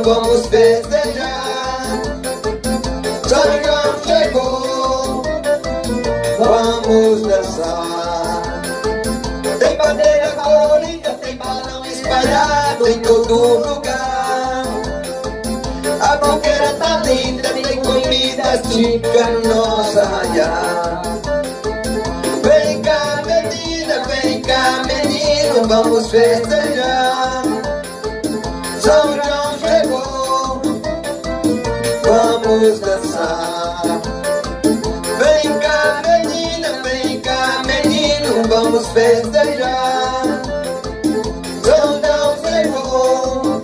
Vamos festejar, São João chegou, vamos dançar. Tem bandeira colorida, tem balão espalhado em todo lugar. A fogueira tá linda, tem comida típica no nosso arraial. Vem cá menino, vamos festejar. São João chegou, vamos dançar. Vem cá menino, vamos festejar. São João chegou,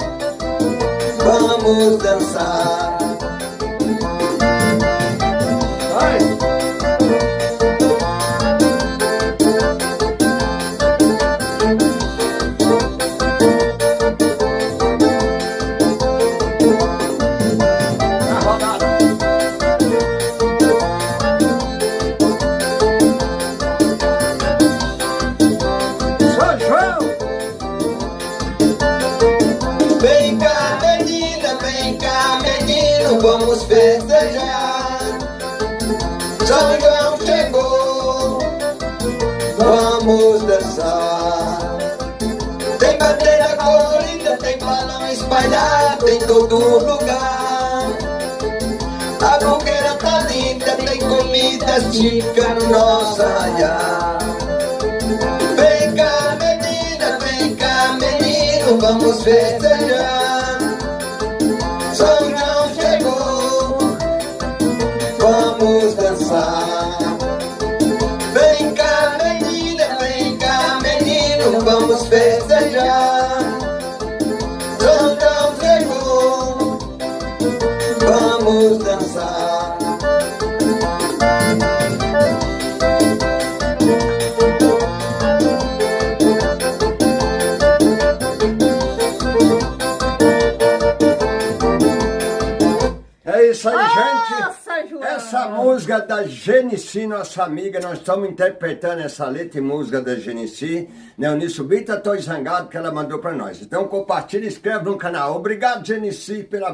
vamos dançar. Vai! Vem cá menino, vamos festejar. São João chegou, vamos dançar. Tem bandeira colorida, tem balão espalhado em todo lugar. A fogueira tá linda, tem comidas típicas no nosso arraial. Vem cá menino, vamos festejar. São João chegou, vamos dançar. Vem cá menino, vamos festejar. São João chegou, vamos dançar. É isso aí, gente. Nossa, João. Essa música da Genici, nossa amiga, nós estamos interpretando essa letra e música da Genici. Neonice Bita, tô zangado que ela mandou para nós. Então compartilha e inscreve no canal. Obrigado, Genici, pela música.